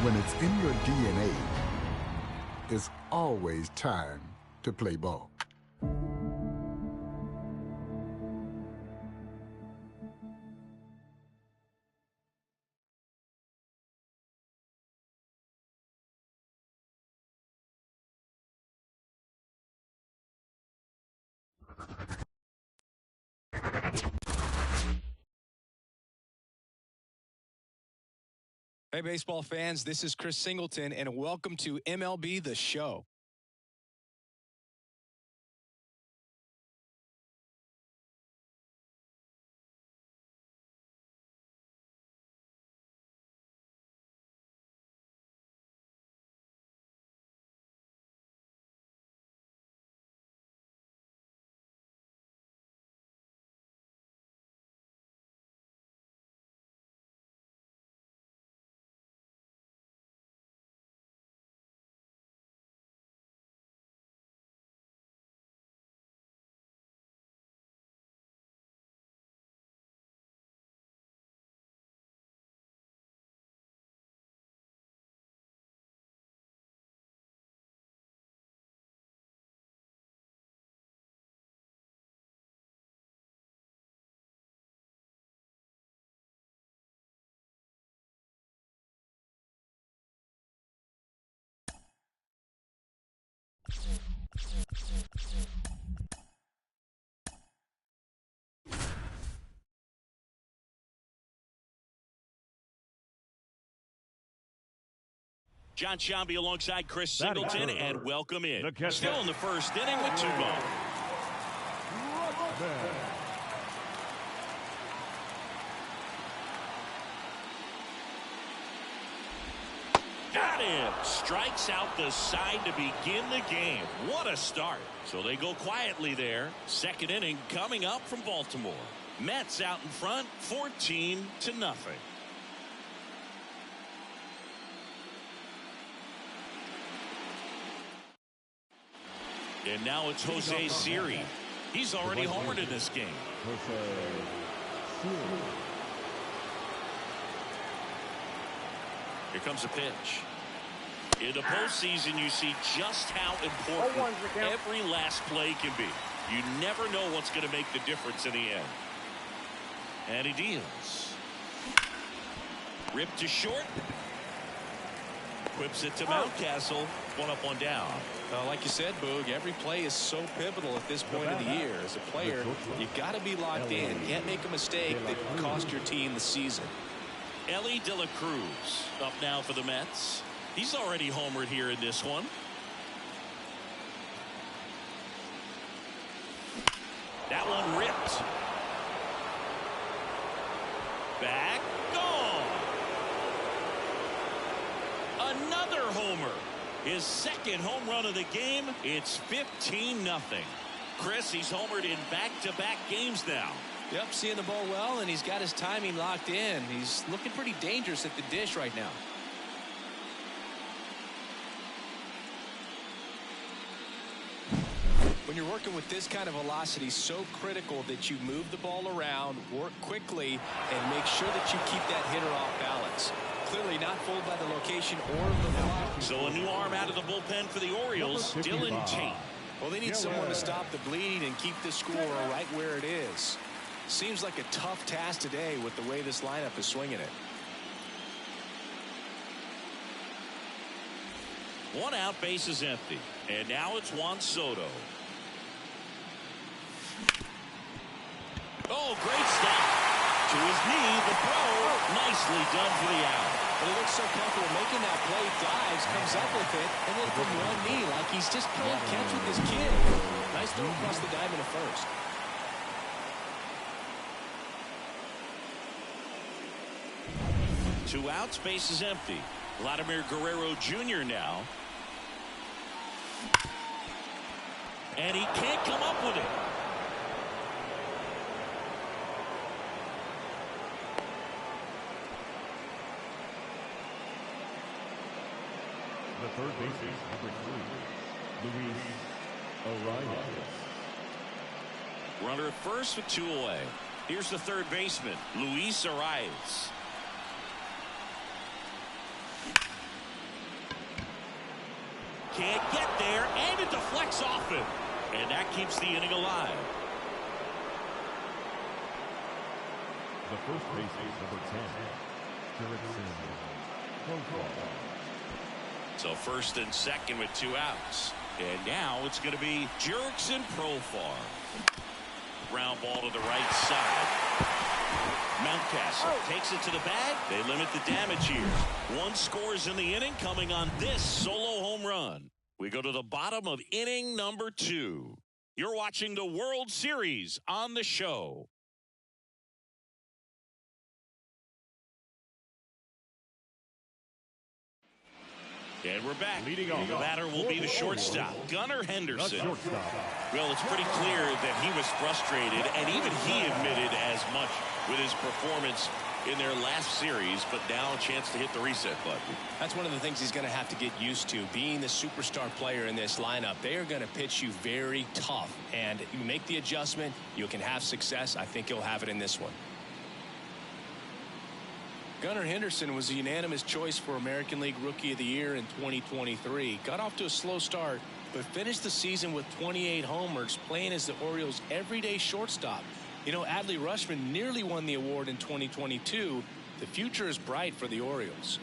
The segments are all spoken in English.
When it's in your DNA, it's always time to play ball. Hey, baseball fans, this is Chris Singleton, and welcome to MLB The Show. John Sciambi alongside Chris Singleton, and welcome in. Still in the first inning with 2 gone. Got him. Strikes out the side to begin the game. What a start. So they go quietly there. Second inning coming up from Baltimore. Mets out in front, 14-0. And now it's Jose Siri. He's already homered in this game. Here comes a pitch. In the postseason, you see just how important every last play can be. You never know what's going to make the difference in the end. And he deals. Ripped to short. Whips it to Mountcastle. 1 up, 1 down. Like you said, Boog, every play is so pivotal at this point of the year. As a player, you've got to be locked in. You can't make a mistake that can cost your team the season. Elly De La Cruz up now for the Mets. He's already homered here in this one. That one ripped. Back. Gone. Another homer. His second home run of the game. It's 15-0. Chris, he's homered in back-to-back games now. Yep, seeing the ball well, and he's got his timing locked in. He's looking pretty dangerous at the dish right now. When you're working with this kind of velocity, so critical that you move the ball around, work quickly, and make sure that you keep that hitter off balance. Clearly not fooled by the location or the velocity. So a new arm out of the bullpen for the Orioles, Dylan Tate. Well, they need someone to stop the bleeding and keep the score right where it is. Seems like a tough task today with the way this lineup is swinging it. 1 out, base is empty. And now it's Juan Soto. Oh, great stop. To his knee, the throw. Nicely done for the out. But he looks so comfortable making that play, dives, comes up with it, and then from one knee, like he's just playing catch with his kid. Nice throw across the diamond at first. Two outs, base is empty. Vladimir Guerrero Jr. now. And he can't come up with it. The third baseman, number 3, Luis Arias. Runner at first with 2 away. Here's the third baseman, Luis Arias. And it deflects off it. And that keeps the inning alive. The first baseman, number 10, Referral. So first and second with 2 outs. And now it's going to be Jurickson Profar. Ground ball to the right side. Mountcastle takes it to the bag. They limit the damage here. 1 scores in the inning coming on this solo home run. We go to the bottom of inning number 2. You're watching the World Series on the show. And we're back. Leading off. The batter will be the shortstop, Gunnar Henderson. Shortstop. Well, it's pretty clear that he was frustrated, and even he admitted as much with his performance in their last series, but now a chance to hit the reset button. That's one of the things he's going to have to get used to. Being the superstar player in this lineup, they are going to pitch you very tough, and you make the adjustment, you can have success. I think he'll have it in this one. Gunnar Henderson was a unanimous choice for American League Rookie of the Year in 2023. Got off to a slow start, but finished the season with 28 homers, playing as the Orioles' everyday shortstop. You know, Adley Rutschman nearly won the award in 2022. The future is bright for the Orioles.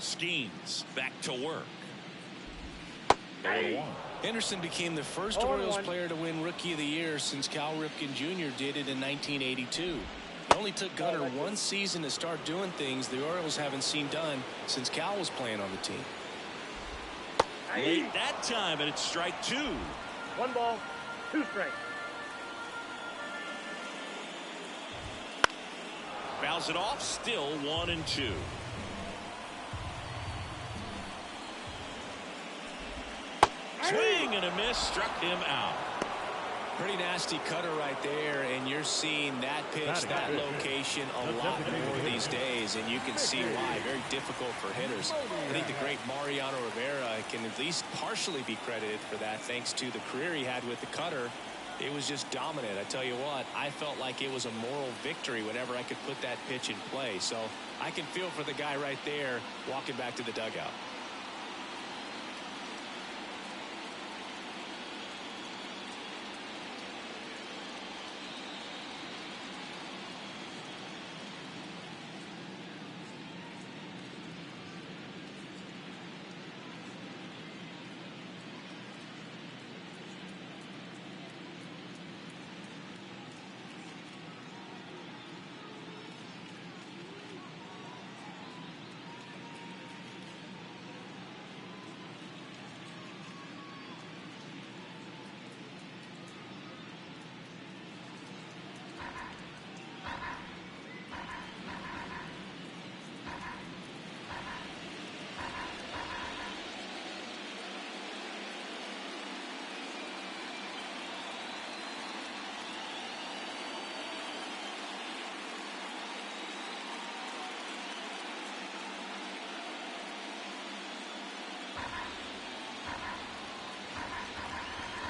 Skeens back to work. Henderson became the first Orioles player to win Rookie of the Year since Cal Ripken Jr. did it in 1982. It only took Gunnar one season to start doing things the Orioles haven't seen done since Cal was playing on the team. Late that time, and it's strike 2. 1 ball, 2 strikes. Fouls it off, still 1-2. Swing and a miss, struck him out. Pretty nasty cutter right there, and you're seeing that pitch, that location a lot more these days, and you can see why. Very difficult for hitters. I think the great Mariano Rivera can at least partially be credited for that, thanks to the career he had with the cutter. It was just dominant. I tell you what, I felt like it was a moral victory whenever I could put that pitch in play. So I can feel for the guy right there walking back to the dugout.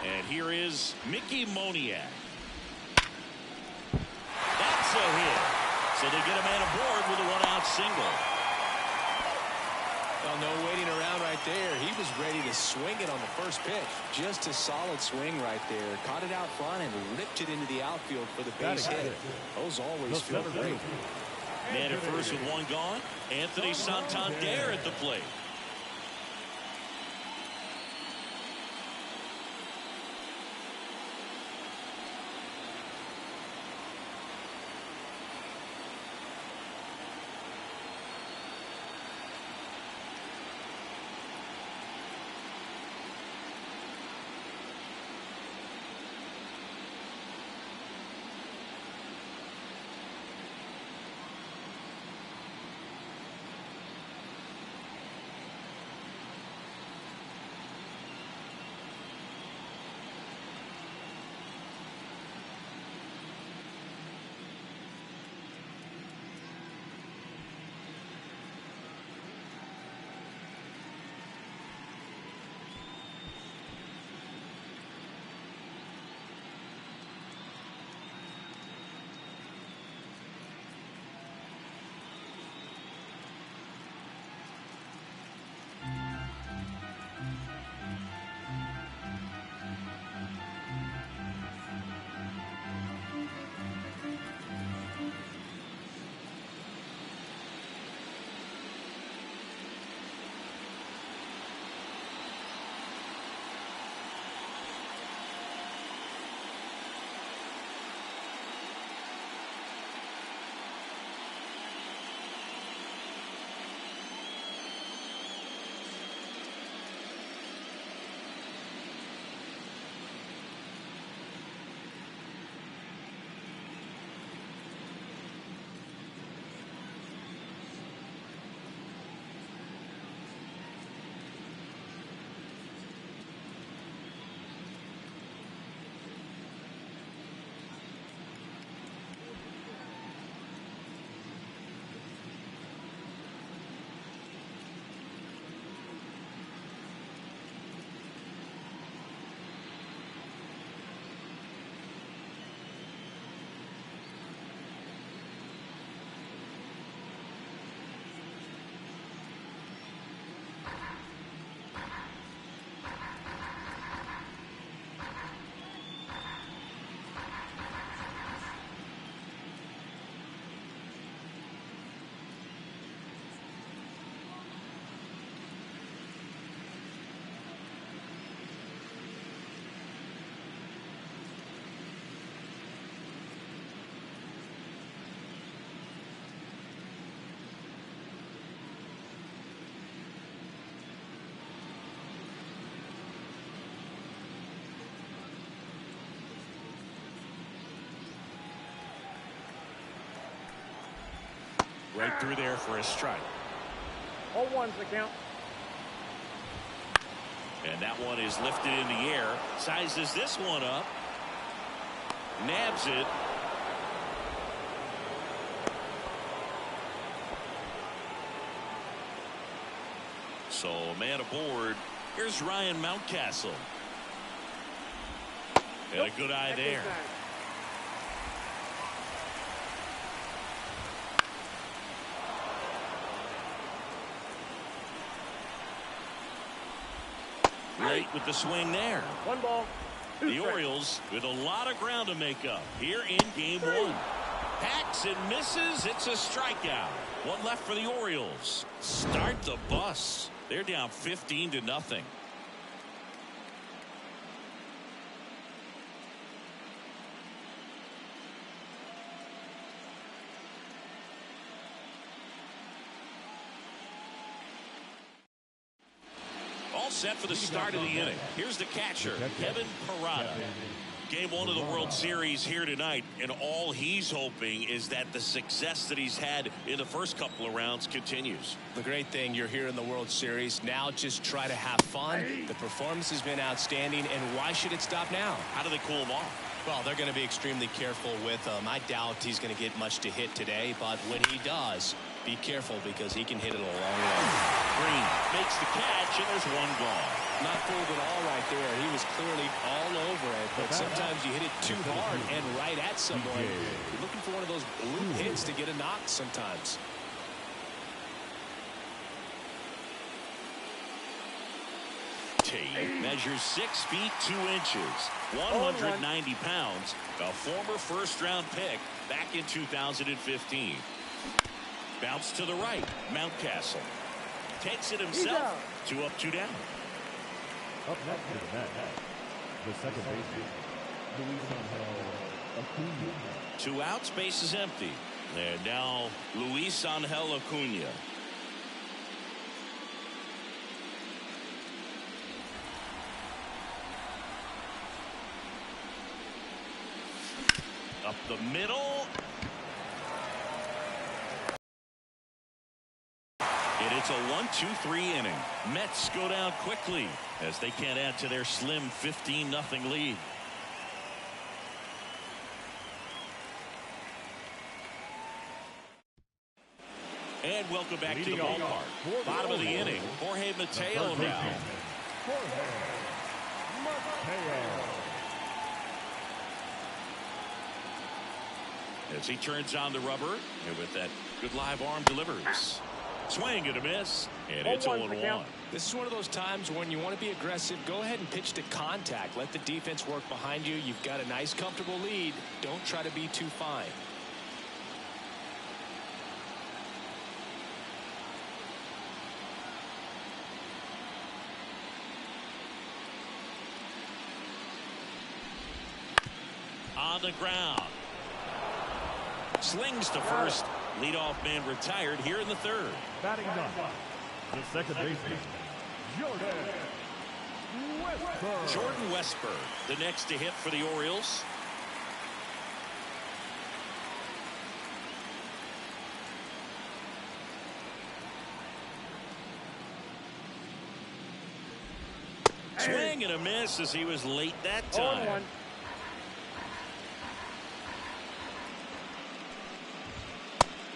And here is Mickey Moniak. That's a hit. So they get a man aboard with a 1-out single. Well, no waiting around right there. He was ready to swing it on the first pitch. Just a solid swing right there. Caught it out front and ripped it into the outfield for the base hit. Those always feel great. Man at first with 1 gone. Anthony Santander at the plate. Right through there for a strike. 0-1's the count. And that one is lifted in the air. Sizes this one up. Nabs it. So a man aboard. Here's Ryan Mountcastle. And a good eye there. Late with the swing there. 1 ball, 2 The strikes. Orioles with a lot of ground to make up here in game 1. Hacks and misses. It's a strikeout. One left for the Orioles. Start the bus. They're down 15-0. All set for the start of the inning. Here's the catcher, Kevin Parada. Game 1 of the World Series here tonight, and all he's hoping is that the success that he's had in the first couple of rounds continues. The great thing, you're here in the World Series. Now just try to have fun. The performance has been outstanding, and why should it stop now? How do they cool him off? Well, they're going to be extremely careful with him. I doubt he's going to get much to hit today, but when he does, be careful because he can hit it a long way. Green makes the catch, and there's one gone. Not fooled at all right there. He was clearly all over it, but sometimes you hit it too hard and right at someone. You're looking for one of those blue hits to get a knock sometimes. Tate measures 6 feet 2 inches, 190 pounds, a former first-round pick back in 2015. Bounce to the right. Mountcastle takes it himself. 2 up, 2 down. Up next to the bat, the second baseman, Luis Angel Acuna. 2 outs, base is empty. And now Luis Angel Acuna. Up the middle. And it's a 1-2-3 inning. Mets go down quickly as they can't add to their slim 15-0 lead. And welcome back to the ballpark. Bottom of the inning. Jorge Mateo now. As he turns on the rubber, and with that good live arm delivers. Swing and a miss, and it's 0-1. This is one of those times when you want to be aggressive. Go ahead and pitch to contact. Let the defense work behind you. You've got a nice, comfortable lead. Don't try to be too fine. On the ground. Slings to first. Leadoff man retired here in the third. Batting up, the second baseman, Jordan Westburg, the next to hit for the Orioles. Swing and a miss as he was late that time. 0-1.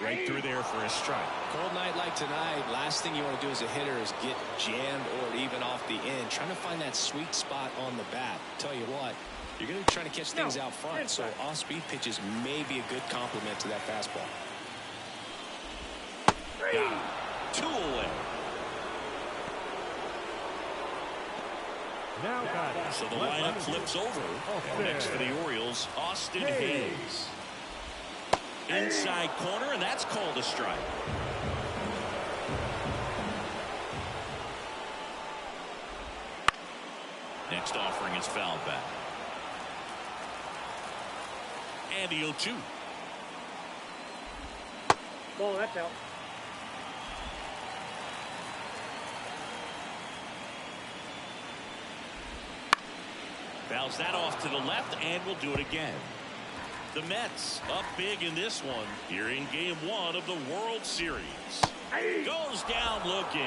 Right through there for a strike. Cold night like tonight, last thing you want to do as a hitter is get jammed or even off the end. Trying to find that sweet spot on the bat. Tell you what, you're going to be trying to catch things out front, so off-speed pitches may be a good complement to that fastball. Got him. 2 away. now got it. So the lineup flips over. And next for the Orioles, Austin Hayes. Inside corner, and that's called a strike. Next offering is fouled back. And the 0-2. Ball, that's out. Fouls that off to the left, and we'll do it again. The Mets up big in this one here in Game 1 of the World Series. Goes down looking.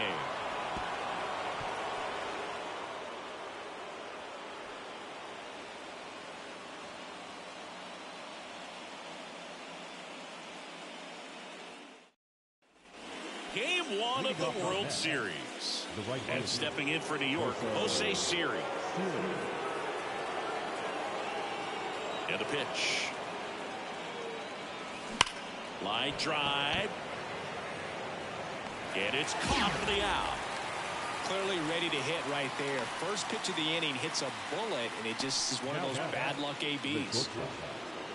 Game 1 of the World Series. And stepping in for New York, Jose Siri. And the pitch. Line drive. And it's caught for the out. Clearly ready to hit right there. First pitch of the inning hits a bullet, and it just is one of those bad luck ABs.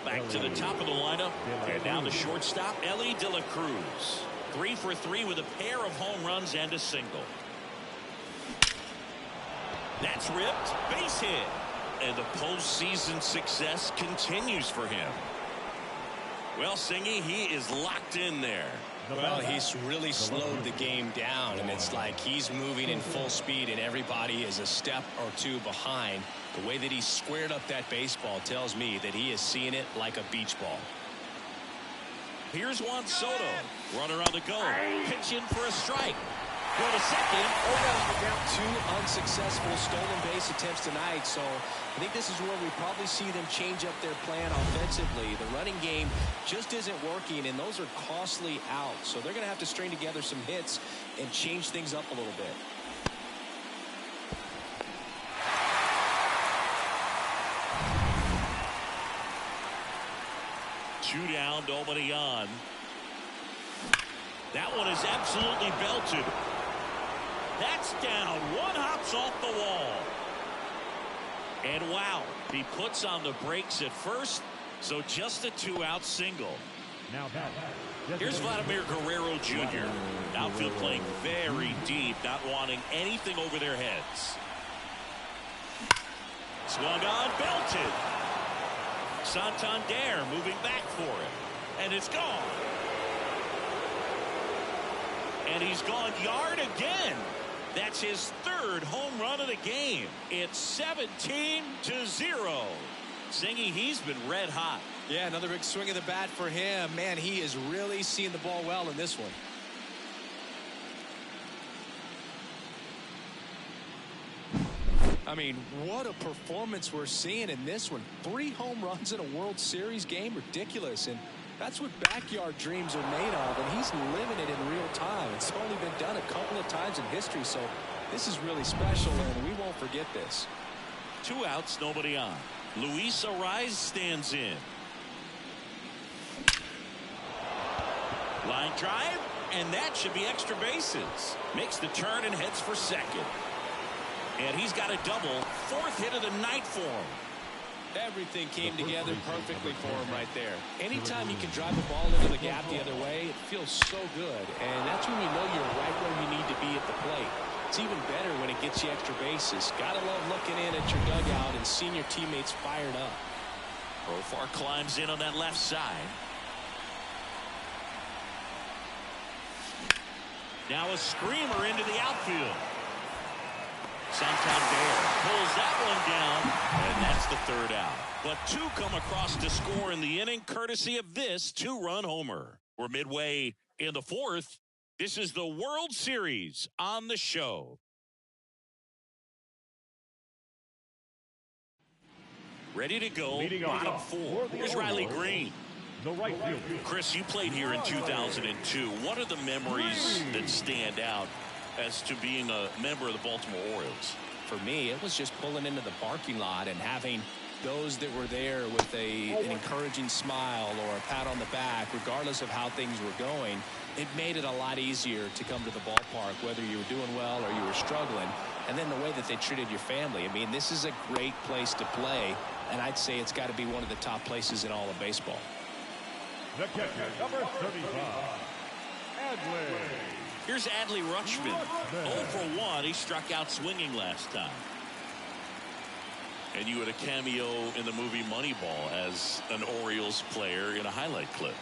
Back to the top of the lineup. And now the shortstop, Ellie De La Cruz. 3 for 3 with a pair of home runs and a single. That's ripped. Base hit. And the postseason success continues for him. Well, Singy, he is locked in there. Well, he's really slowed the game down, and it's like he's moving in full speed, and everybody is a step or two behind. The way that he squared up that baseball tells me that he is seeing it like a beach ball. Here's Juan Soto. Runner on the go. Pitch in for a strike. Go to second. Two unsuccessful stolen base attempts tonight, so I think this is where we probably see them change up their plan offensively. The running game just isn't working, and those are costly outs, so they're going to have to string together some hits and change things up a little bit. Two down, nobody on. That one is absolutely belted. That's down. One hops off the wall. And wow, he puts on the brakes at first, so just a 2-out single. Now here's Vladimir Guerrero Jr. Outfield playing very deep, not wanting anything over their heads. Swung on, belted. Santander moving back for it. And it's gone. And he's gone yard again. That's his third home run of the game. It's 17-0. Singy, he's been red hot. Yeah, another big swing of the bat for him. Man, he is really seeing the ball well in this one. I mean, what a performance we're seeing in this one. 3 home runs in a World Series game, ridiculous. And that's what backyard dreams are made of, and he's living it in real time. It's only been done a couple of times in history, so this is really special, and we won't forget this. 2 outs, nobody on. Luis Arraez stands in. Line drive, and that should be extra bases. Makes the turn and heads for second. And he's got a double, 4th hit of the night for him. Everything came together perfectly for him right there. Anytime you can drive a ball into the gap the other way, it feels so good. And that's when you know you're right where you need to be at the plate. It's even better when it gets you extra bases. Gotta love looking in at your dugout and seeing your teammates fired up. Profar climbs in on that left side. Now a screamer into the outfield. Santander pulls that one down, and that's the 3rd out. But 2 come across to score in the inning, courtesy of this 2-run homer. We're midway in the 4th. This is the World Series on the show. Ready to go, bottom 4. Here's Riley Green. the right field. Chris, you played here in 2002. What are the memories that stand out as to being a member of the Baltimore Orioles? For me, it was just pulling into the parking lot and having those that were there with an encouraging smile or a pat on the back, regardless of how things were going. It made it a lot easier to come to the ballpark, whether you were doing well or you were struggling. And then the way that they treated your family. I mean, this is a great place to play, and I'd say it's got to be one of the top places in all of baseball. The catcher, number 35, Adley. Here's Adley Rutschman. 0 for 1. He struck out swinging last time. And you had a cameo in the movie Moneyball as an Orioles player in a highlight clip.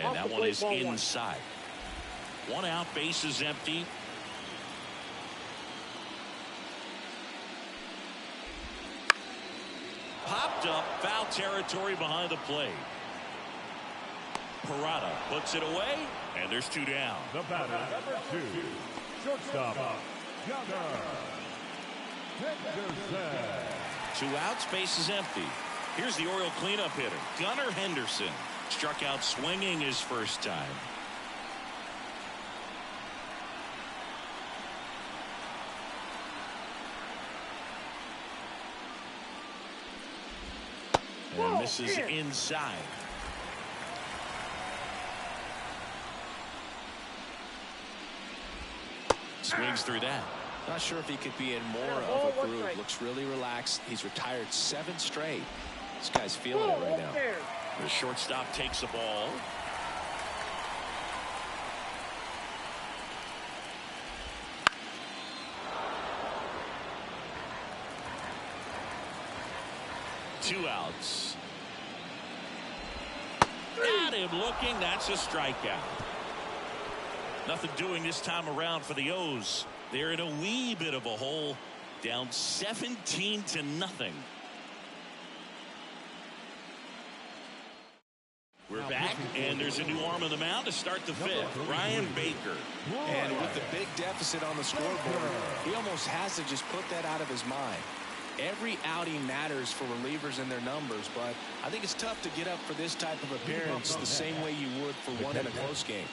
And that one is inside. 1 out, bases empty. Popped up, foul territory behind the plate. Parada puts it away, and there's 2 down. The batter, number 2, shortstop, Gunnar Henderson. 2 outs, base is empty. Here's the Oriole cleanup hitter, Gunnar Henderson. Struck out swinging his first time. And misses inside. Swings through that. Not sure if he could be in more of a groove. Looks really relaxed. He's retired 7 straight. This guy's feeling it right now. The shortstop takes the ball. Two outs. Got him looking. That's a strikeout. Nothing doing this time around for the O's. They're in a wee bit of a hole, down 17-0. We're back, and there's a new arm on the mound to start the 5th. Ryan Baker. And with the big deficit on the scoreboard, he almost has to just put that out of his mind. Every outing matters for relievers and their numbers, but I think it's tough to get up for this type of appearance the same way you would for one in a close game.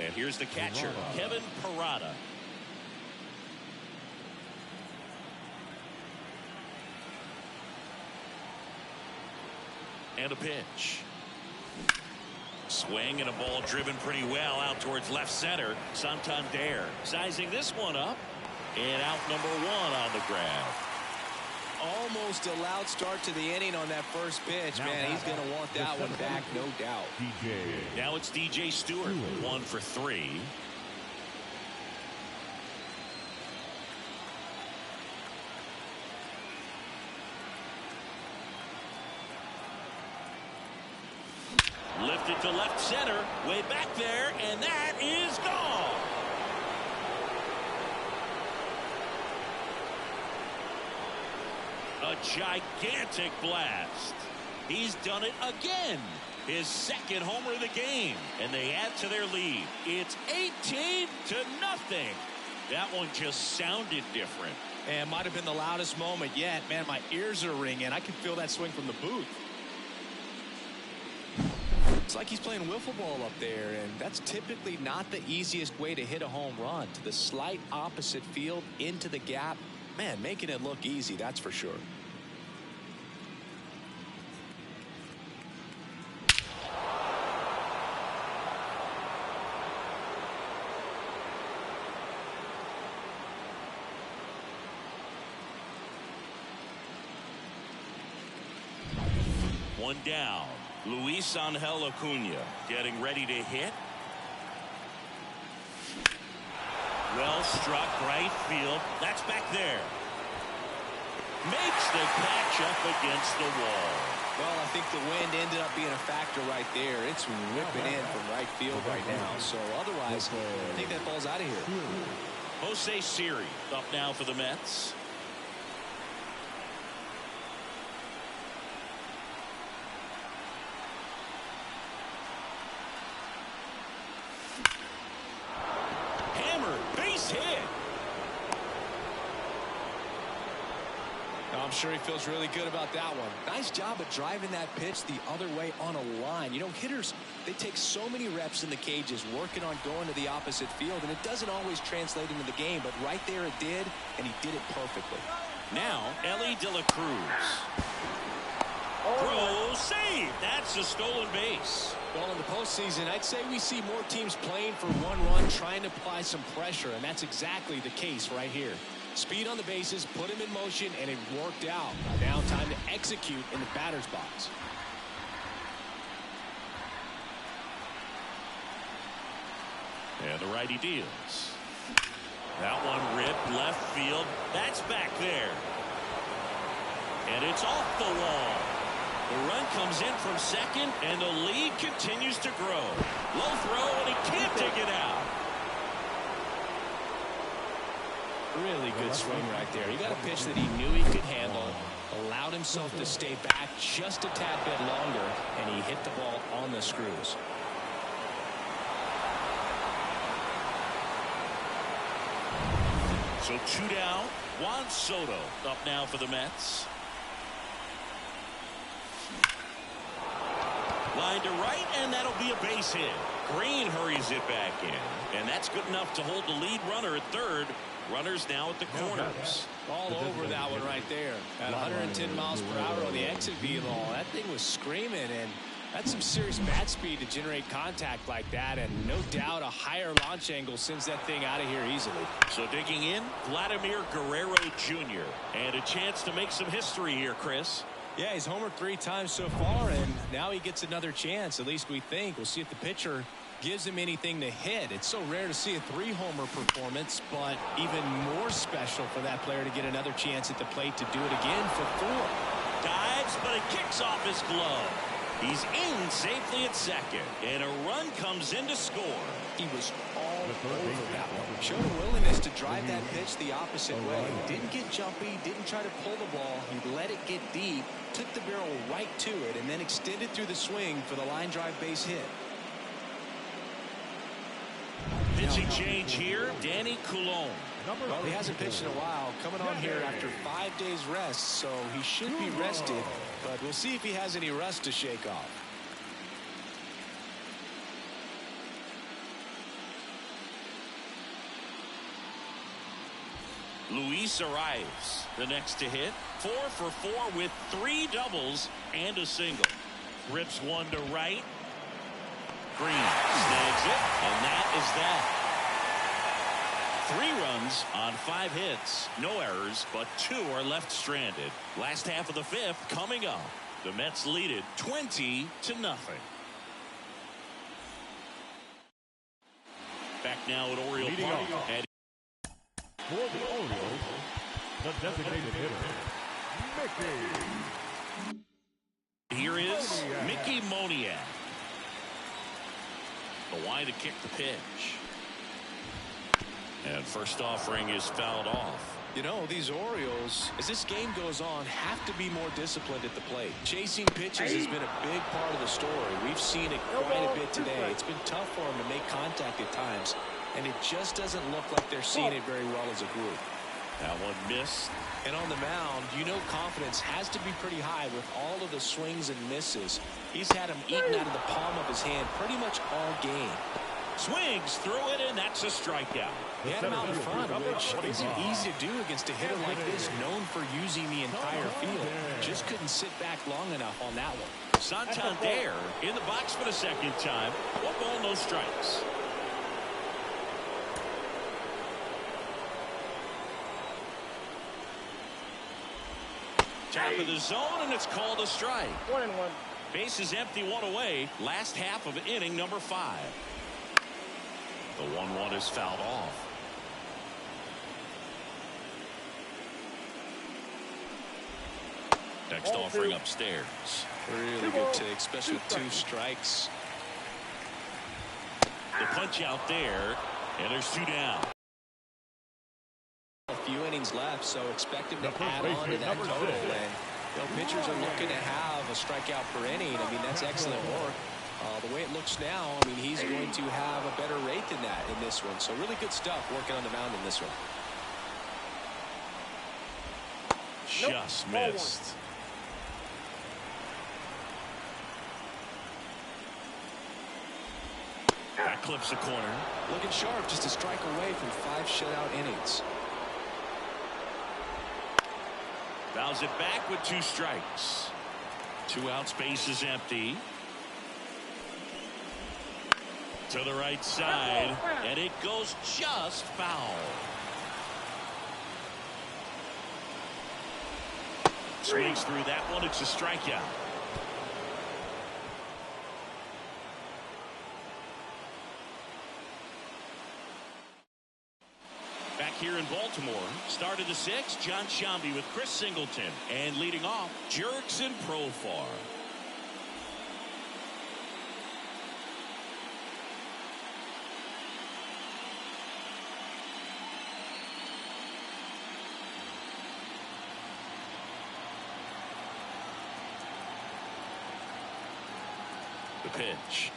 And here's the catcher, Kevin Parada. And a pitch. Swing and a ball driven pretty well out towards left center. Santander sizing this one up. And out number 1 on the grab. Almost a loud start to the inning on that first pitch. Man, he's going to want that one back, no doubt. Now it's DJ Stewart, 1 for 3. Lifted to left center, way back there, and that is gone. A gigantic blast. He's done it again. His 2nd homer of the game, and they add to their lead. It's 18-0. That one just sounded different. And might have been the loudest moment yet. Man, my ears are ringing. I can feel that swing from the booth. It's like he's playing wiffle ball up there, and that's typically not the easiest way to hit a home run. To the slight opposite field, into the gap. Man, making it look easy, that's for sure. One down. Luis Angel Acuna getting ready to hit. Well struck, right field. That's back there. Makes the catch up against the wall. Well, I think the wind ended up being a factor right there. It's whipping in from right field right now. So otherwise, I think that ball's out of here. Jose Siri up now for the Mets. Hit. I'm sure he feels really good about that one. Nice job of driving that pitch the other way on a line. You know, hitters, they take so many reps in the cages working on going to the opposite field, and it doesn't always translate into the game, but right there it did, and he did it perfectly. Now, Ellie De La Cruz. Throw, save. That's a stolen base. Well, in the postseason, I'd say we see more teams playing for one run, trying to apply some pressure, and that's exactly the case right here. Speed on the bases, put him in motion, and it worked out. Now time to execute in the batter's box. And the righty deals. That one ripped left field. That's back there. And it's off the wall. The run comes in from second, and the lead continues to grow. Low throw, and he can't take it out. Really good swing right there. He got a pitch that he knew he could handle, allowed himself himself to stay back just a tad bit longer, and he hit the ball on the screws. So 2 down. Juan Soto up now for the Mets. Line to right, and that'll be a base hit. Green hurries it back in, and that's good enough to hold the lead runner at third. Runners now at the corners. All over that one right there. At 110 miles per hour on the exit velo, that thing was screaming, and that's some serious bat speed to generate contact like that, and no doubt a higher launch angle sends that thing out of here easily. So digging in, Vladimir Guerrero Jr. and a chance to make some history here, Chris. Yeah, he's homered 3 times so far, and now he gets another chance. At least we think. We'll see if the pitcher gives him anything to hit. It's so rare to see a 3-homer performance, but even more special for that player to get another chance at the plate to do it again for 4. Dives, but it kicks off his glove. He's in safely at second, and a run comes in to score. He was all over that one. Showed a willingness to drive that pitch the opposite way. Didn't get jumpy, didn't try to pull the ball. He let it get deep, took the barrel right to it, and then extended through the swing for the line drive base hit. Pitching change here, Danny Coulombe. Well, he hasn't pitched in a while, coming on here after 5 days rest, so he should be rested, but we'll see if he has any rust to shake off. Luis arrives, the next to hit. 4 for 4 with 3 doubles and a single. Rips one to right. Green snags it, and that is that. 3 runs on 5 hits, no errors, but 2 are left stranded. Last half of the 5th coming up. The Mets lead it 20-0. Back now at Oriole Park. For the Orioles, the designated hitter, Mickey. Here is Mickey Moniak. The line to kick the pitch. And first offering is fouled off. You know, these Orioles, as this game goes on, have to be more disciplined at the plate. Chasing pitches has been a big part of the story. We've seen it quite a bit today. It's been tough for them to make contact at times, and it just doesn't look like they're seeing it very well as a group. That one missed. And on the mound, you know confidence has to be pretty high with all of the swings and misses. He's had them eaten out of the palm of his hand pretty much all game. Swings through it, and that's a strikeout. He had him out in front, which isn't easy to do against a hitter like this, known for using the entire field. Just couldn't sit back long enough on that one. Santander in the box for the second time. 1 ball, no strikes. Top of the zone, and it's called a strike. 1-1. Base is empty, 1 away. Last half of inning number 5. The 1-1 is fouled off. Next offering upstairs. Really good take, especially with 2 strikes. The punch out there, and there's 2 down. A few innings left, so expect him to add on to that total. And you know, pitchers are looking to have a strikeout per inning. I mean, that's excellent work. The way it looks now, I mean, he's going to have a better rate than that in this one. So really good stuff working on the mound in this one. Just missed. That clips the corner. Looking sharp, just a strike away from 5 shutout innings. Fouls it back with 2 strikes. 2 outs, base is empty. To the right side, and it goes just foul. Swings through that one. It's a strikeout. Back here in Baltimore, start of the 6th, John Shambi with Chris Singleton, and leading off, Jurickson Profar. The pitch.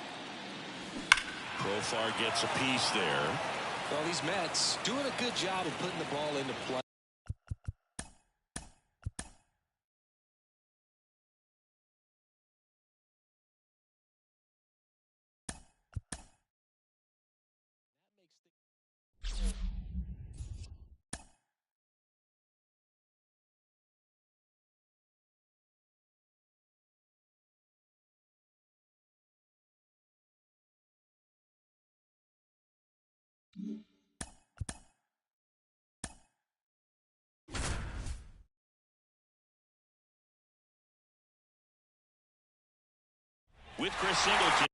Profar gets a piece there. Well, these Mets doing a good job of putting the ball into play. With Chris Singleton.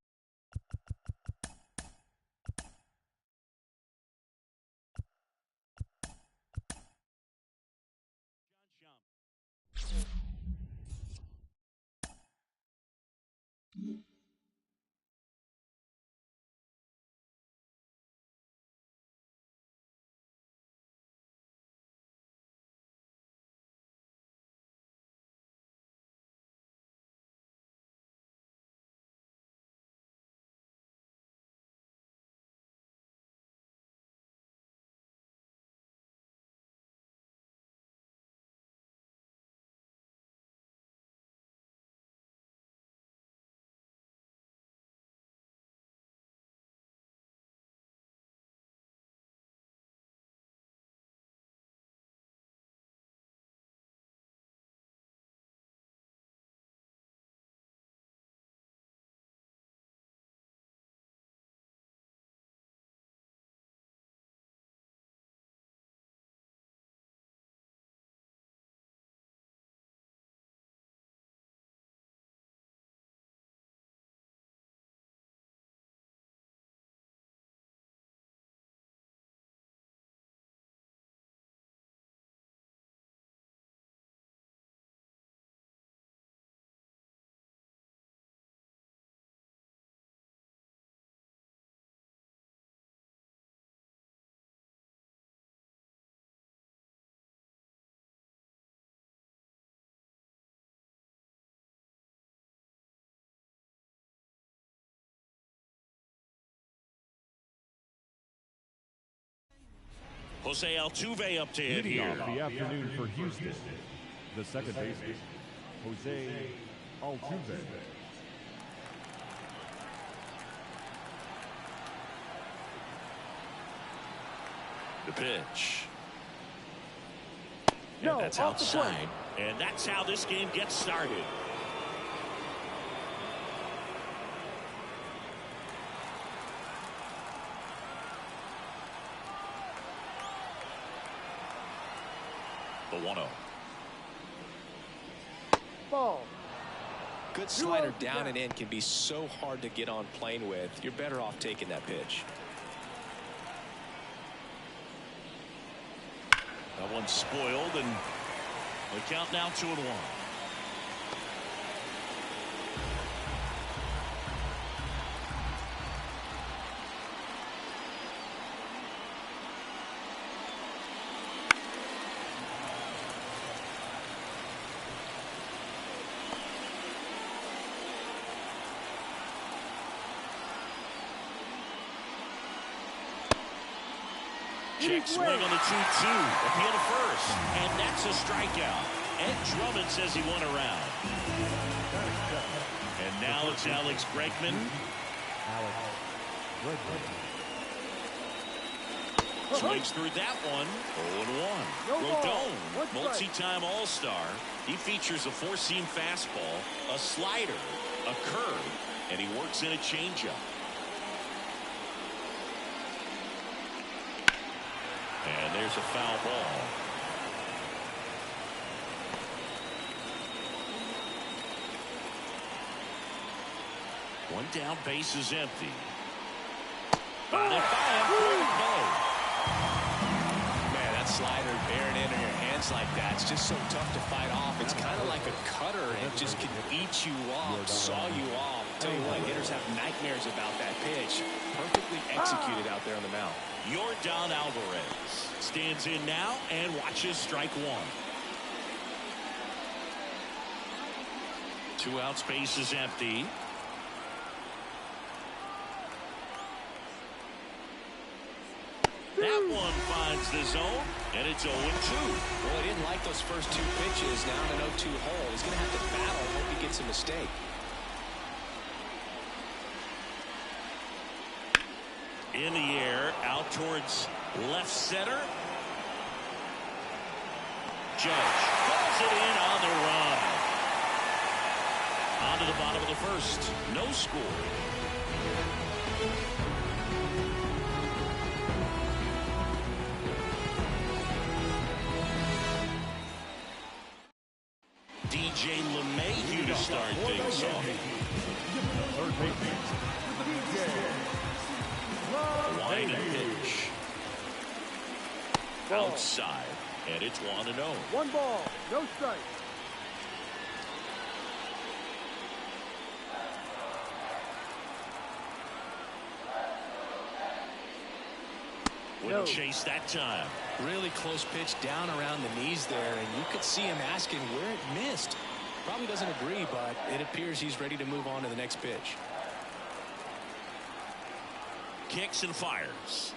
Jose Altuve up to hit Leading here. off the afternoon for Houston, the second baseman, Jose Altuve. The pitch. No, And that's off the plate. outside. And that's how this game gets started. The 1-0. Ball. Good slider down and in can be so hard to get on plane with. You're better off taking that pitch. That one's spoiled, and the count now 2-1. Check swing on the 2-2. Appeal to first. And that's a strikeout. Ed Drummond says he won a round. And now it's Alex Bregman. Swings through that one. 0-1. Rodon, multi-time All-Star. He features a four-seam fastball, a slider, a curve, and he works in a changeup. And there's a foul ball. One down, base is empty. Fouled by him for the play. Man, that slider bearing into your hands like that, it's just so tough to fight off. It's kind of like a cutter and just can eat you off, saw you off. Tell you what, hitters have nightmares about that pitch. Perfectly executed out there on the mound. Yordan Alvarez stands in now and watches strike one. 2 outs, base is empty. That one finds the zone, and it's 0-2. Well, he didn't like those first two pitches. Now in an 0-2 hole. He's going to have to battle. Hope he gets a mistake. In the air, out towards left center. Judge calls it in on the run. On to the bottom of the first. No score. DJ LeMahieu to start things off. Third base. Line and pitch. Outside. And it's 1-0. 1 ball, no strike. Wouldn't chase that time. Really close pitch down around the knees there, and you could see him asking where it missed. Probably doesn't agree, but it appears he's ready to move on to the next pitch. Kicks and fires.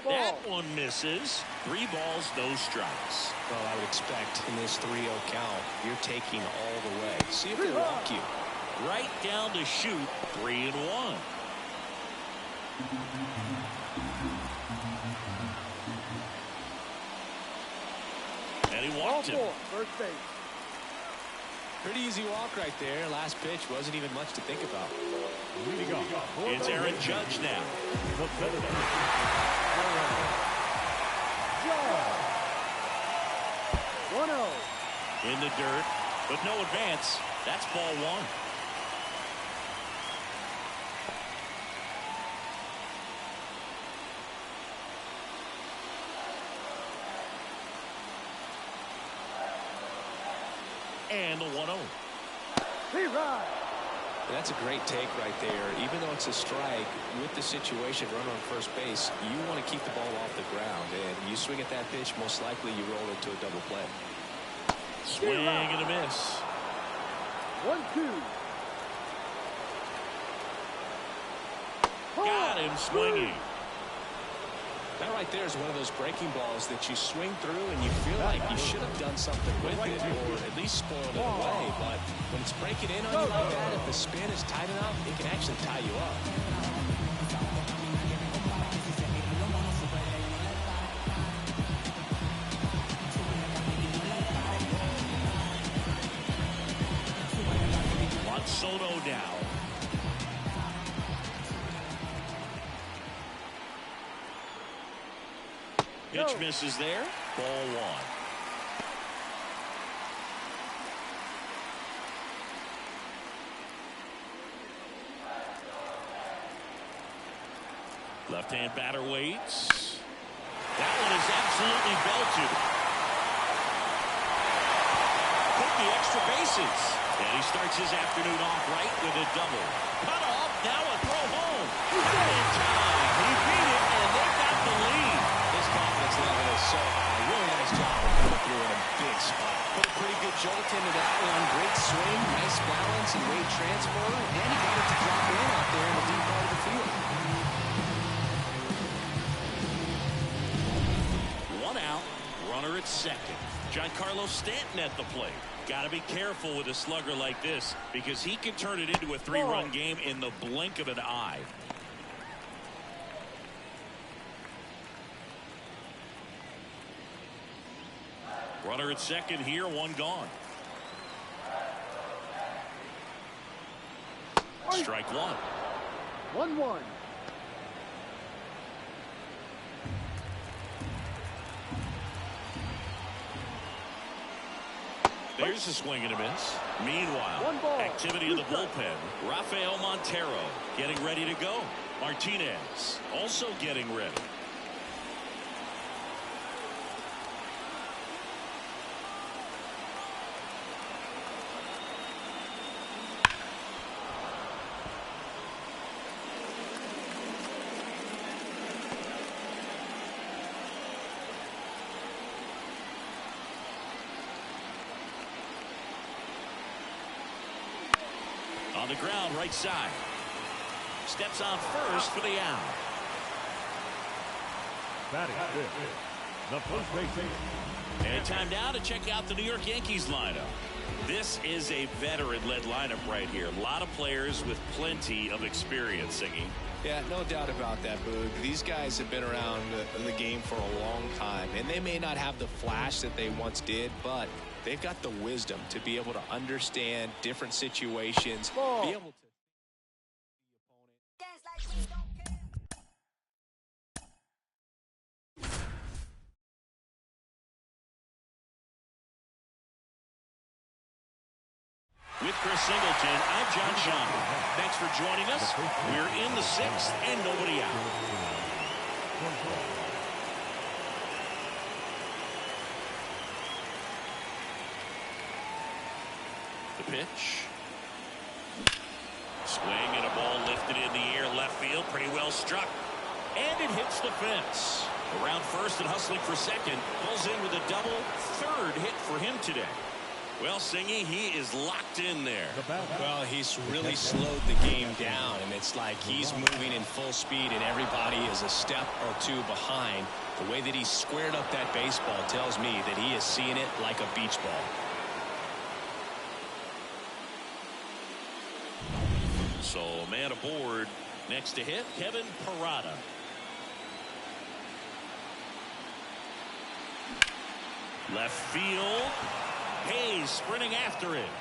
Ball. That one misses. 3 balls, no strikes. Well, I would expect in this 3-0 count, you're taking all the way. See if they walk you. Right down to shoot. 3-1. And he walked him. First base. Pretty easy walk right there. Last pitch wasn't even much to think about. Leading off. It's Aaron Judge now. The third. 1-0. In the dirt, but no advance. That's ball 1. And the 1-0. P-Rod. That's a great take right there. Even though it's a strike, with the situation, runner on first base, you want to keep the ball off the ground. And you swing at that pitch, most likely you roll into a double play. Swing and a miss. 1-2. Got him swinging. That right there is one of those breaking balls that you swing through and you feel like you should have done something with it or at least spoiled it away. But when it's breaking in on you like that, if the spin is tight enough, it can actually tie you up. Juan Soto now. Pitch misses there. Ball 1. Left-hand batter waits. That one is absolutely belted. Took the extra bases. And he starts his afternoon off right with a double. Cut off. Now a throw home. In time. He beat it, and they got the lead. His confidence level is so high. Really nice job of coming through in a big spot. Put a pretty good jolt into that one. Great swing, nice balance, and weight transfer. And he got it to drop in out there in the deep part of the field. 1 out. Runner at second. Giancarlo Stanton at the plate. Got to be careful with a slugger like this because he can turn it into a 3-run game in the blink of an eye. Runner at second here, 1 gone. Strike 1. 1-1. There's a swing and a miss. Meanwhile, activity in the bullpen. Rafael Montero getting ready to go. Martinez also getting ready. On the ground, right side. Steps on first for the out. Batting fifth, the first baseman. And time now to check out the New York Yankees lineup. This is a veteran-led lineup right here. A lot of players with plenty of experience, Singing. Yeah, no doubt about that, Boog. These guys have been around the game for a long time, and they may not have the flash that they once did, but they've got the wisdom to be able to understand different situations, be able to With Chris Singleton, I'm John Schaumburg. Thanks for joining us. We're in the sixth and nobody out. The pitch. Swing and a ball lifted in the air, left field, pretty well struck. And it hits the fence. Around first and hustling for second. Pulls in with a double. Third hit for him today. Well, Singy, he is locked in there. Well, he's really slowed the game down, and it's like he's moving in full speed, and everybody is a step or two behind. The way that he squared up that baseball tells me that he is seeing it like a beach ball. So, a man aboard. Next to hit, Kevin Parada. Left field. Hayes sprinting after it.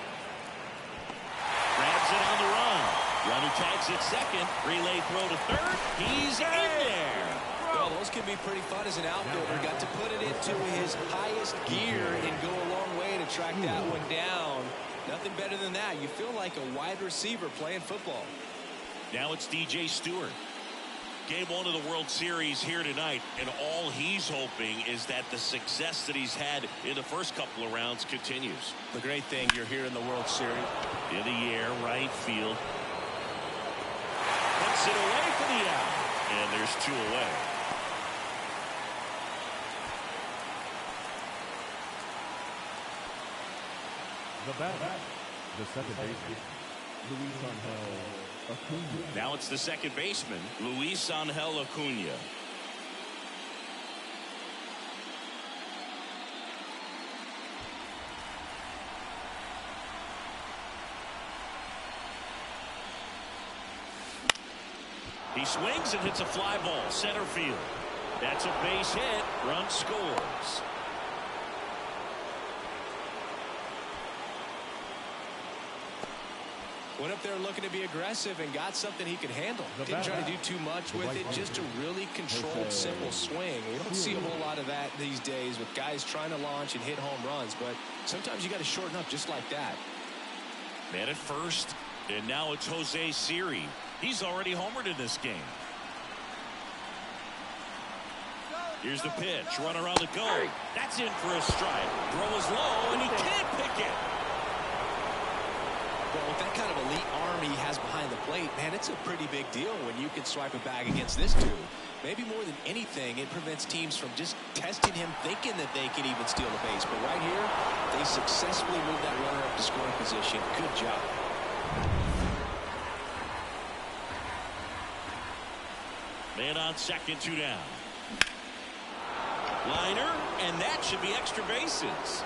Grabs it on the run. Runner tags at second. Relay throw to third. He's in there. Well, those can be pretty fun as an outfielder. Got to put it into his highest gear and go a long way to track that one down. Nothing better than that. You feel like a wide receiver playing football. Now it's DJ Stewart. Game one of the World Series here tonight, and all he's hoping is that the success that he's had in the first couple of rounds continues. The great thing, you're here in the World Series. In the air, right field. Puts it away for the out. And there's two away. The batter, the second baseman, Luis Angel Acuna. Now it's the second baseman, Luis Angel Acuna. He swings and hits a fly ball center field. That's a base hit. Run scores. Went up there looking to be aggressive and got something he could handle. Didn't try to do too much with it. Just a really controlled, simple swing. We don't see a whole lot of that these days with guys trying to launch and hit home runs. But sometimes you got to shorten up just like that. Man at first. And now it's Jose Siri. He's already homered in this game. Here's the pitch. Runner on the go. That's in for a strike. Throw is low, and he can't pick it. Well, with that kind of elite arm he has behind the plate, man, it's a pretty big deal when you can swipe a bag against this dude. Maybe more than anything, it prevents teams from just testing him, thinking that they can even steal a base. But right here, they successfully moved that runner up to scoring position. Good job. Man on second, two down. Liner, and that should be extra bases.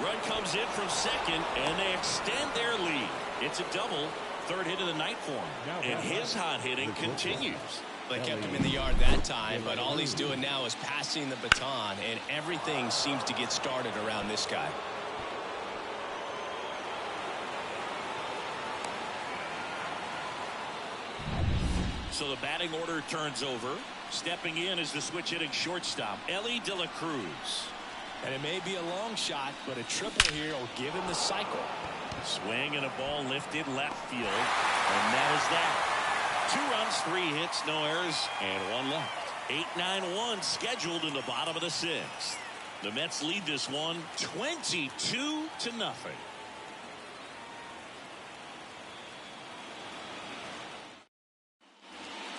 Run comes in from second, and they extend their lead. It's a double, third hit of the night for him. And his hot hitting continues. They kept him in the yard that time, but all he's doing now is passing the baton, and everything seems to get started around this guy. So the batting order turns over. Stepping in is the switch hitting shortstop, Ellie De La Cruz. And it may be a long shot, but a triple here will give him the cycle. Swing and a ball lifted left field. And that is that. 2 runs, 3 hits, no errors, and 1 left. 8-9-1 scheduled in the bottom of the 6th. The Mets lead this one 22-0.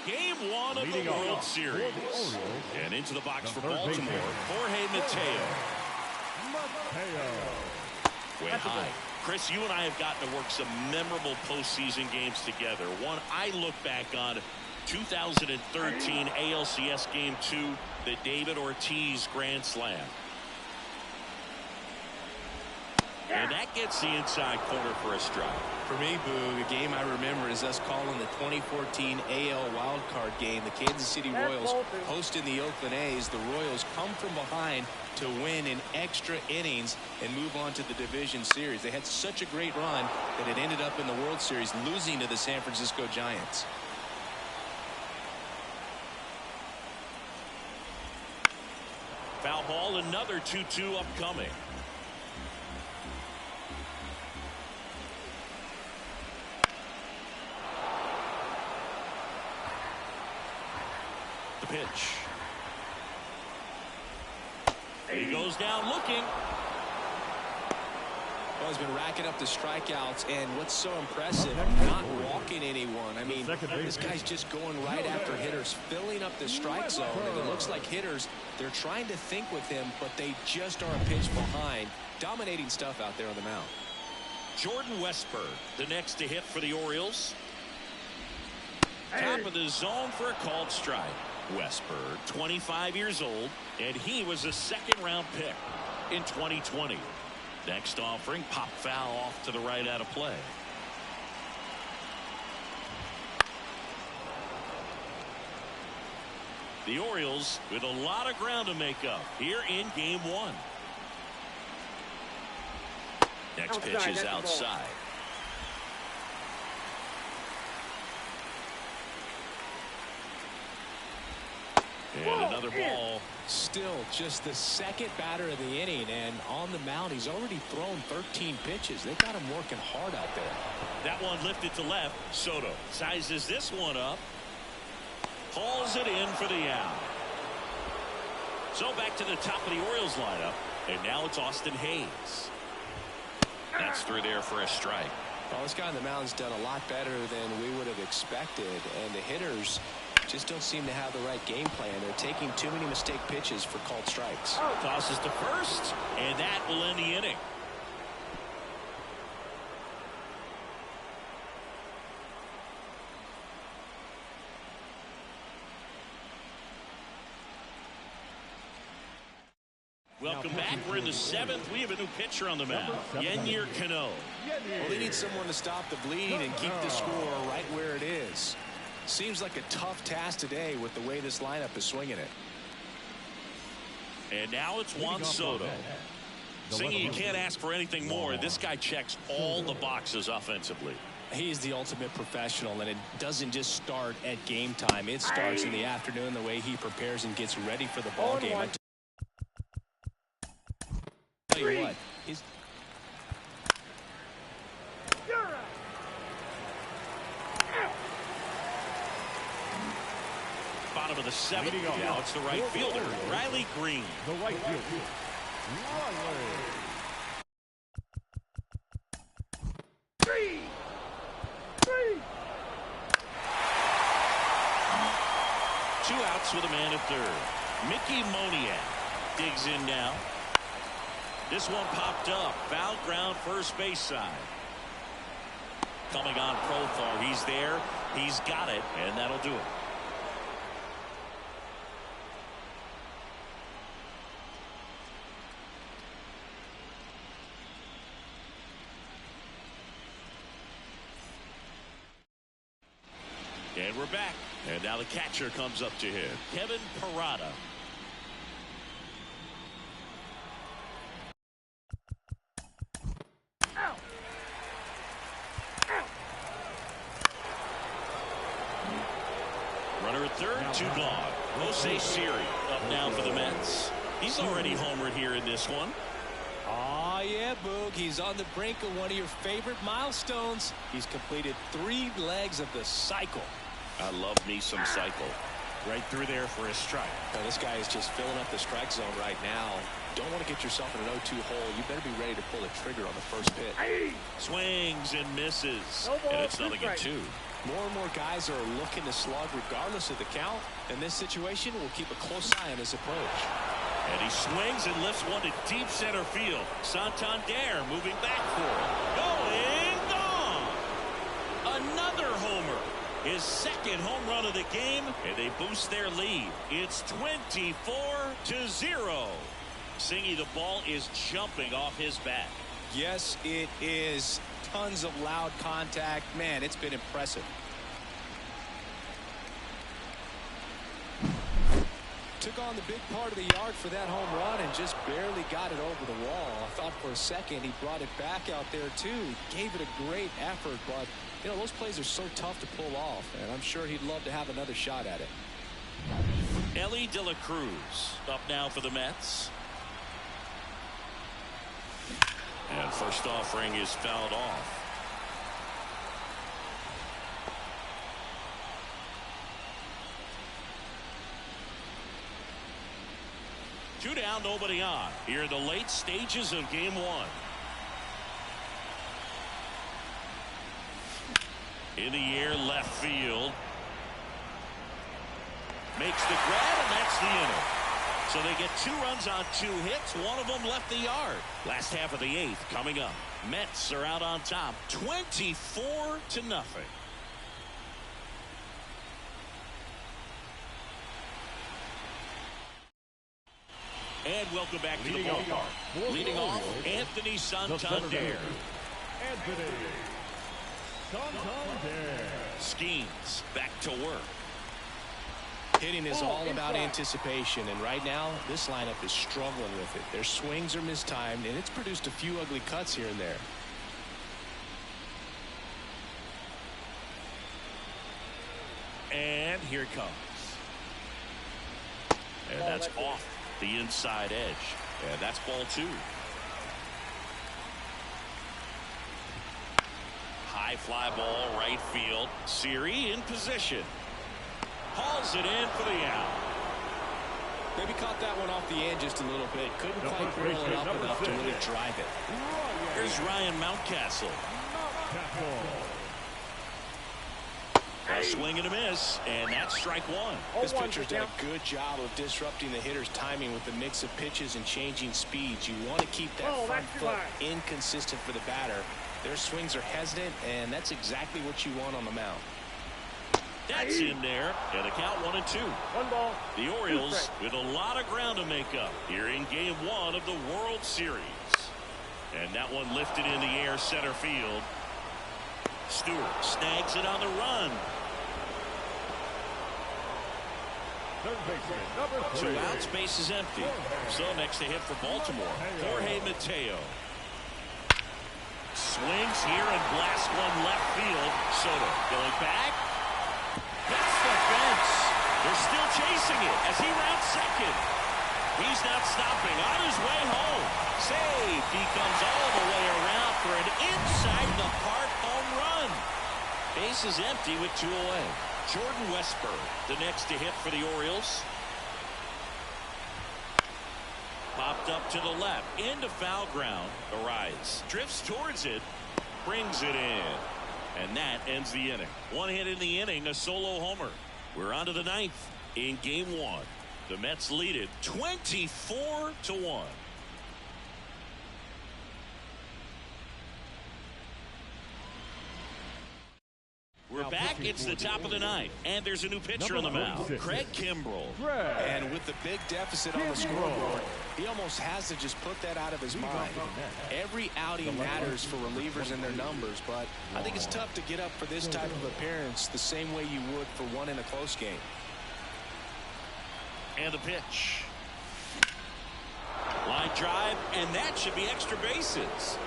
Game 1 of the World Series. And into the box for Baltimore, Jorge Mateo. Way high. Chris, you and I have gotten to work some memorable postseason games together. One I look back on 2013 ALCS Game 2, the David Ortiz Grand Slam. And that gets the inside corner for a strike. For me, Boog, a game I remember is us calling the 2014 AL wildcard game. The Kansas City Royals hosting the Oakland A's. The Royals come from behind to win in extra innings and move on to the division series. They had such a great run that it ended up in the World Series, losing to the San Francisco Giants. Foul ball, another 2-2 upcoming. The pitch. He goes down looking. Well, he's been racking up the strikeouts, and what's so impressive, not walking anyone. I mean, this guy's just going right after hitters, filling up the strike zone, and it looks like hitters, they're trying to think with him, but they just are a pitch behind. Dominating stuff out there on the mound. Jordan Westburg, the next to hit for the Orioles. Top of the zone for a called strike. Westburg, 25 years old, and he was a second-round pick in 2020. Next offering, pop foul off to the right out of play. The Orioles with a lot of ground to make up here in Game 1. Next pitch is outside. And another ball. Still just the second batter of the inning, and on the mound he's already thrown 13 pitches. They got him working hard out there. That one lifted to left. Soto sizes this one up, hauls it in for the out. So back to the top of the Orioles lineup, and now it's Austin Hayes. That's through there for a strike. Well, this guy on the mound's done a lot better than we would have expected, and the hitters just don't seem to have the right game plan. They're taking too many mistake pitches for called strikes. Tosses to first, and that will end the inning. Welcome back. We're in the 7th. We have a new pitcher on the mound, Yennier Cano. Well, they need someone to stop the bleeding and keep the score right where it is. Seems like a tough task today with the way this lineup is swinging it. And now it's Juan Soto. Singing, you can't ask for anything more. This guy checks all the boxes offensively. He's the ultimate professional, and it doesn't just start at game time. It starts in the afternoon, the way he prepares and gets ready for the ball game. I tell you what, he's bottom of the 7th. Now it's the right fielder, Riley Green. The right fielder, Riley. 3. Two outs with a man at third. Mickey Moniak digs in now. This one popped up. Foul ground first base side. Coming on Profar. He's there. He's got it, and that'll do it. And we're back. And now the catcher comes up to him, Kevin Parada. Runner at third, 2 gone. Jose Siri up now for the Mets. He's already homered here in this one. Oh, yeah, Boog. He's on the brink of one of your favorite milestones. He's completed 3 legs of the cycle. I love me some cycle. Right through there for a strike. Now, this guy is just filling up the strike zone right now. Don't want to get yourself in an 0-2 hole. You better be ready to pull the trigger on the first pitch. Swings and misses. And it's 0-2. More and more guys are looking to slug regardless of the count. In this situation, we'll keep a close eye on his approach. And he swings and lifts one to deep center field. Santander moving back for it. Going gone. Another homer. His second home run of the game, and they boost their lead. It's 24-0. Singy, the ball is jumping off his bat. Yes, it is. Tons of loud contact. Man, it's been impressive. Took on the big part of the yard for that home run and just barely got it over the wall. I thought for a second he brought it back out there too. He gave it a great effort, but you know, those plays are so tough to pull off, and I'm sure he'd love to have another shot at it. Ellie De La Cruz up now for the Mets. And first offering is fouled off. Two down, nobody on. Here in the late stages of game one. In the air, left field. Makes the grab, and that's the inning. So they get 2 runs on 2 hits. One of them left the yard. Last half of the 8th coming up. Mets are out on top, 24-0. And welcome back to the ballpark. Leading off, Anthony Santander. Anthony Santander. Schemes back to work. Hitting is all about anticipation, and right now this lineup is struggling with it. Their swings are mistimed, and it's produced a few ugly cuts here and there. And here it comes. And that's off the inside edge. And that's ball 2. High fly ball, right field. Siri in position. Hauls it in for the out. Maybe caught that one off the end just a little bit. Couldn't quite roll it up enough to really drive it. Here's Ryan Mountcastle. A swing and a miss, and that's strike 1. This pitcher's done a good job of disrupting the hitter's timing with the mix of pitches and changing speeds. You want to keep that front foot inconsistent for the batter. Their swings are hesitant, and that's exactly what you want on the mound. That's in there, and the count 1-2. 1 ball. The Orioles with a lot of ground to make up here in game 1 of the World Series. And that one lifted in the air, center field. Stewart snags it on the run. Third baseman, number 3. 2 outs, base is empty. So next to hit for Baltimore, Jorge Mateo. Swings here and blasts one left field. Soto going back. That's the fence. They're still chasing it as he rounds second. He's not stopping on his way home. Save. He comes all the way around for an inside the park home run. Base is empty with 2 away. Jordan Westburg, the next to hit for the Orioles. Popped up to the left into foul ground. Arise drifts towards it, brings it in, and that ends the inning. 1 hit in the inning, a solo homer. We're on to the 9th in game 1. The Mets lead it 24-1. We're back. It's the top of the 9th, and there's a new pitcher on the mound, Craig Kimbrell. And with the big deficit on the scoreboard, he almost has to just put that out of his mind. Every outing matters for relievers and their numbers, but I think it's tough to get up for this type of appearance the same way you would for one in a close game. And the pitch. Line drive, and that should be extra bases.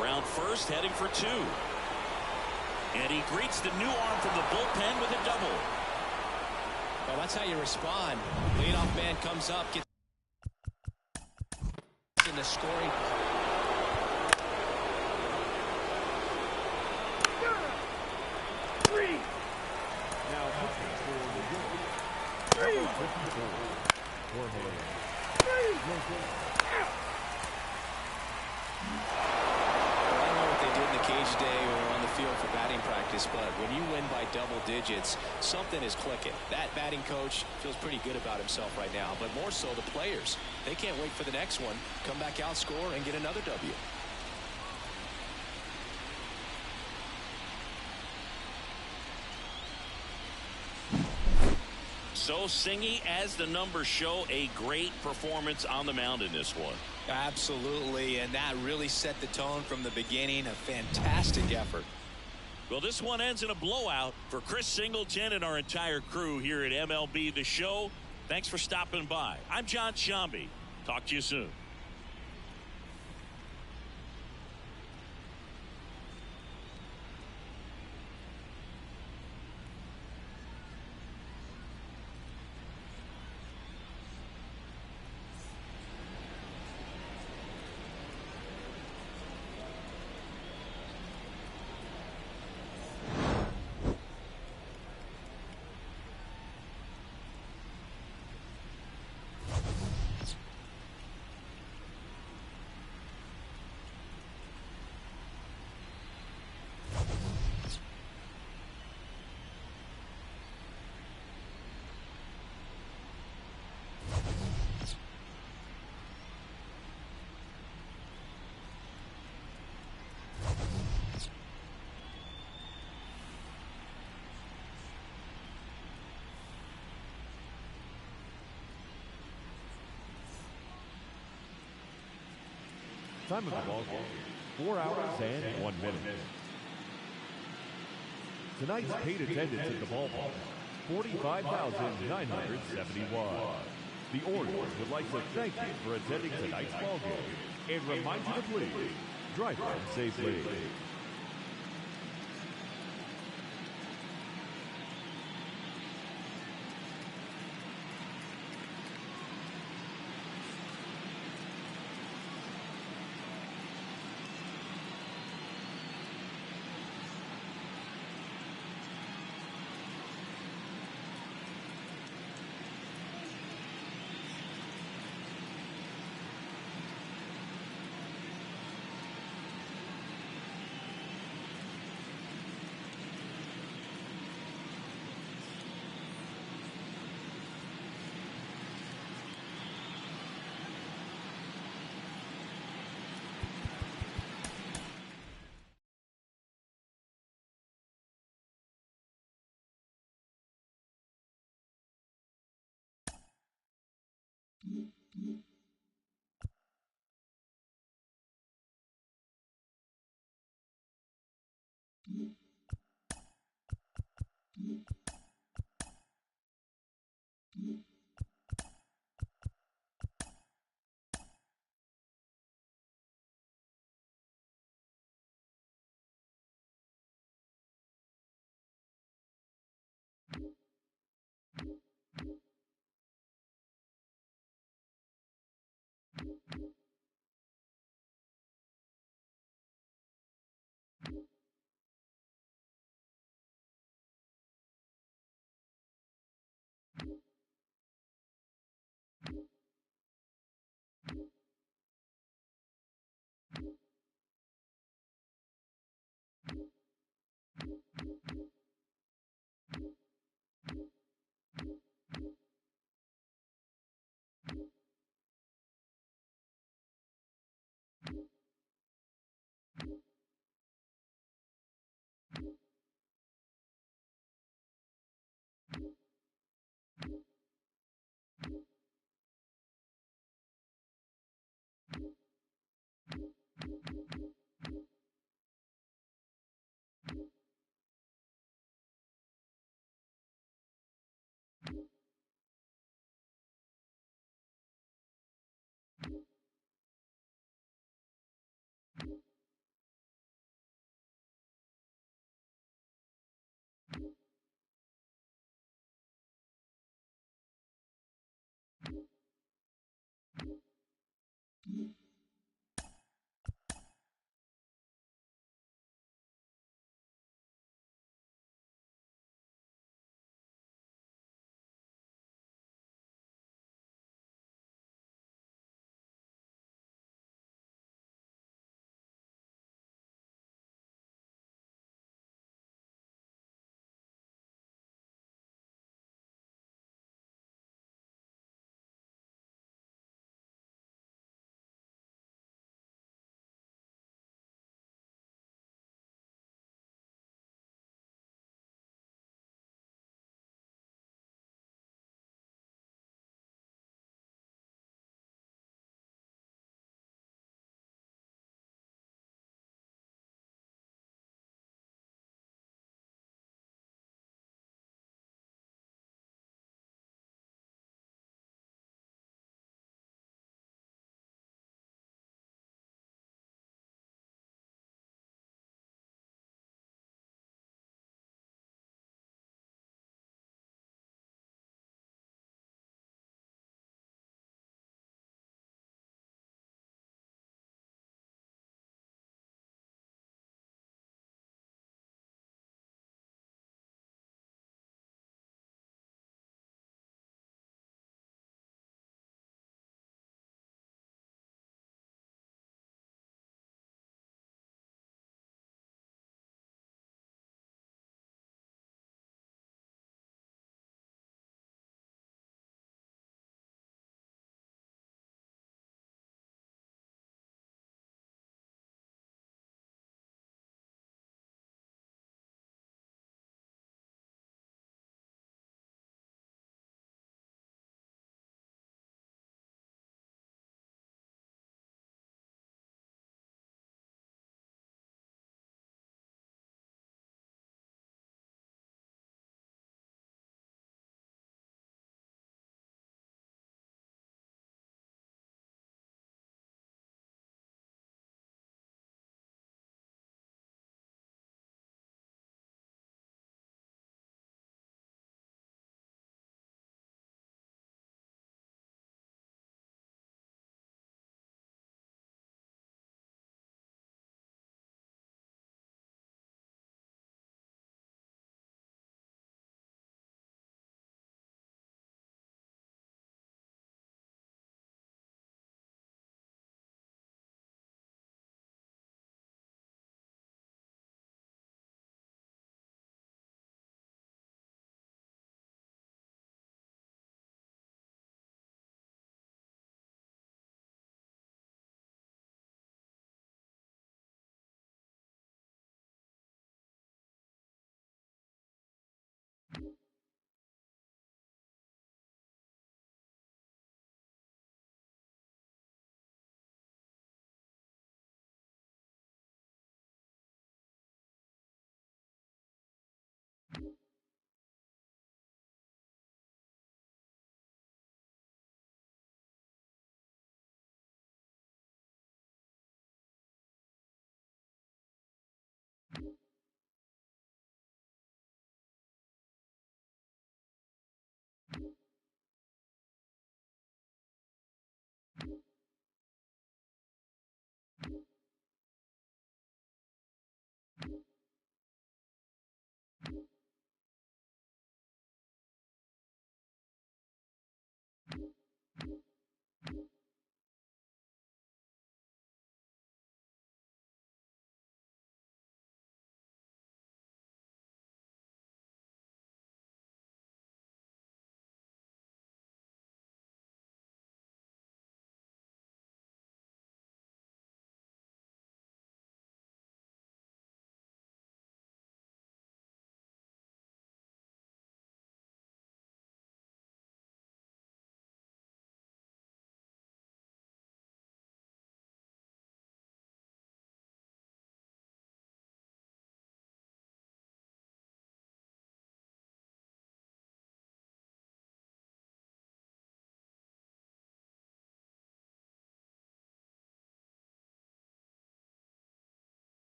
Around first, heading for 2. And he greets the new arm from the bullpen with a double. Well, that's how you respond. Leadoff man comes up, gets in the scoring. Now pitching for the Yankees. Number 54, Jorge. I don't know what they did in the cage today or on the field for batting practice, but when you win by double digits, something is clicking. That batting coach feels pretty good about himself right now, but more so the players. They can't wait for the next one, come back out, score, and get another W. So, Singy, as the numbers show, a great performance on the mound in this one. Absolutely, and that really set the tone from the beginning. A fantastic effort. Well, this one ends in a blowout for Chris Singleton and our entire crew here at MLB The Show. Thanks for stopping by. I'm John Shambi. Talk to you soon. Time of the ball game, 4 hours and 1 minute. Tonight's paid attendance at the ballpark, 45,971. The Orioles would like to thank you for attending tonight's ball game and remind you to please drive home safely.